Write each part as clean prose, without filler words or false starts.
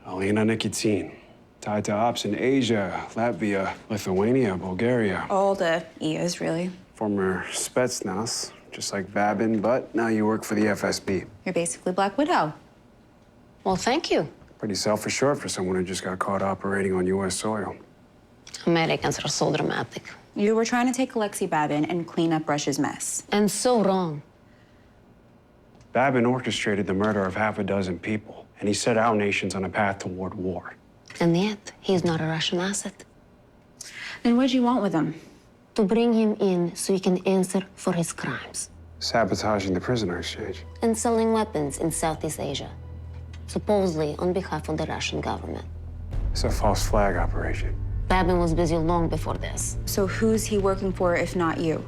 Alina Nikitin, tied to ops in Asia, Latvia, Lithuania, Bulgaria. All the EAs, really. Former Spetsnaz, just like Babin, but now you work for the FSB. You're basically Black Widow. Well, thank you. Pretty self-assured for someone who just got caught operating on U.S. soil. Americans are so dramatic. You were trying to take Alexei Babin and clean up Russia's mess. And so wrong. Babin orchestrated the murder of half a dozen people, and he set our nations on a path toward war. And yet, he's not a Russian asset. Then what'd you want with him? To bring him in so he can answer for his crimes. Sabotaging the prisoner exchange. And selling weapons in Southeast Asia. Supposedly on behalf of the Russian government. It's a false flag operation. Babin was busy long before this. So who's he working for if not you?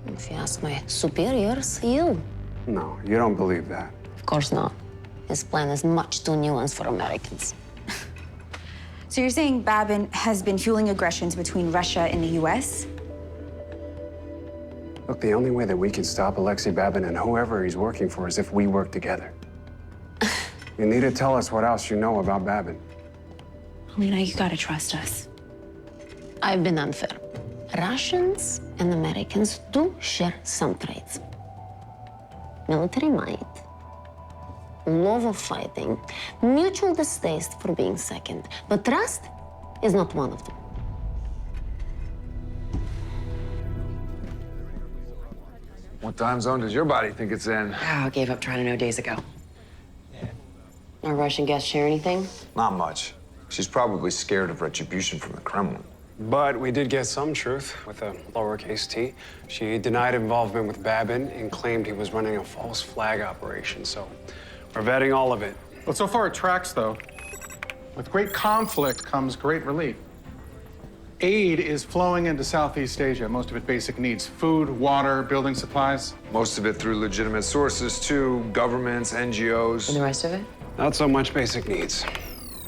If you ask my superiors, you. No, you don't believe that. Of course not. His plan is much too nuanced for Americans. So you're saying Babin has been fueling aggressions between Russia and the U.S.? Look, the only way that we can stop Alexei Babin and whoever he's working for is if we work together. You need to tell us what else you know about Babin. Alina, you gotta trust us. I've been unfair. Russians and Americans do share some traits. Military might, love of fighting, mutual distaste for being second. But trust is not one of them. What time zone does your body think it's in? I gave up trying to know days ago. Our Russian guests share anything? Not much. She's probably scared of retribution from the Kremlin. But we did get some truth with a lowercase t. She denied involvement with Babin and claimed he was running a false flag operation. So we're vetting all of it. Well, so far it tracks, though. With great conflict comes great relief. Aid is flowing into Southeast Asia, most of it basic needs. Food, water, building supplies. Most of it through legitimate sources, too. Governments, NGOs. And the rest of it? Not so much basic needs.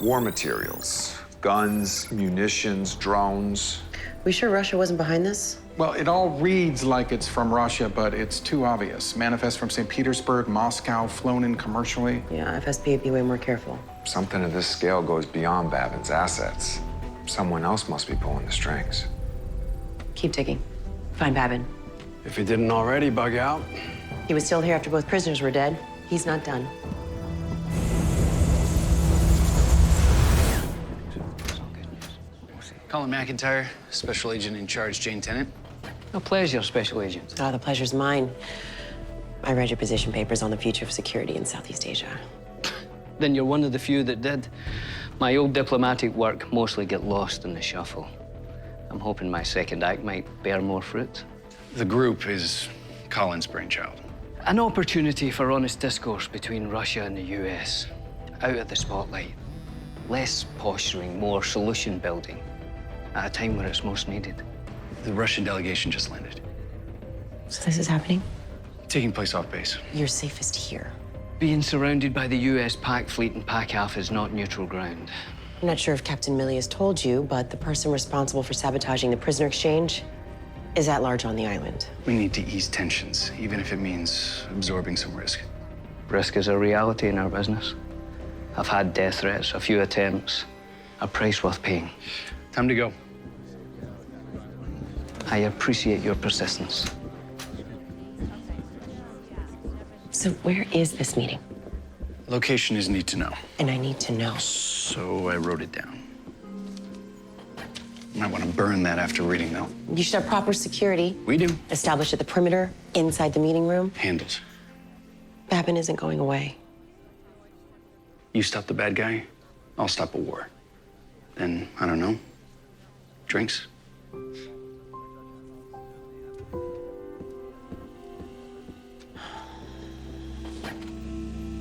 War materials. Guns, munitions, drones. We sure Russia wasn't behind this? Well, it all reads like it's from Russia, but it's too obvious. Manifest from St. Petersburg, Moscow, flown in commercially. Yeah, FSB would be way more careful. Something of this scale goes beyond Babin's assets. Someone else must be pulling the strings. Keep digging. Find Babin. If he didn't already bug out. He was still here after both prisoners were dead. He's not done. Colin McIntyre, Special Agent in charge, Jane Tennant. A pleasure, Special Agent. Oh, the pleasure's mine. I read your position papers on the future of security in Southeast Asia. Then you're one of the few that did. My old diplomatic work mostly get lost in the shuffle. I'm hoping my second act might bear more fruit. The group is Colin's brainchild. An opportunity for honest discourse between Russia and the US. Out of the spotlight. Less posturing, more solution building. At a time where it's most needed. The Russian delegation just landed, So this is happening? taking place off base. You're safest here. Being surrounded by the US pack fleet and pack half is not neutral ground. I'm not sure if Captain Milley has told you, but the person responsible for sabotaging the prisoner exchange is at large on the island. We need to ease tensions, even if it means absorbing some risk. Risk is a reality in our business. I've had death threats, a few attempts, a price worth paying. Time to go. I appreciate your persistence. So where is this meeting? Location is need to know, And I need to know. so I wrote it down. Might want to burn that after reading, though. You should have proper security We do. established at the perimeter, inside the meeting room. Handles. Babin isn't going away. You stop the bad guy, I'll stop a war. Then, I don't know, drinks?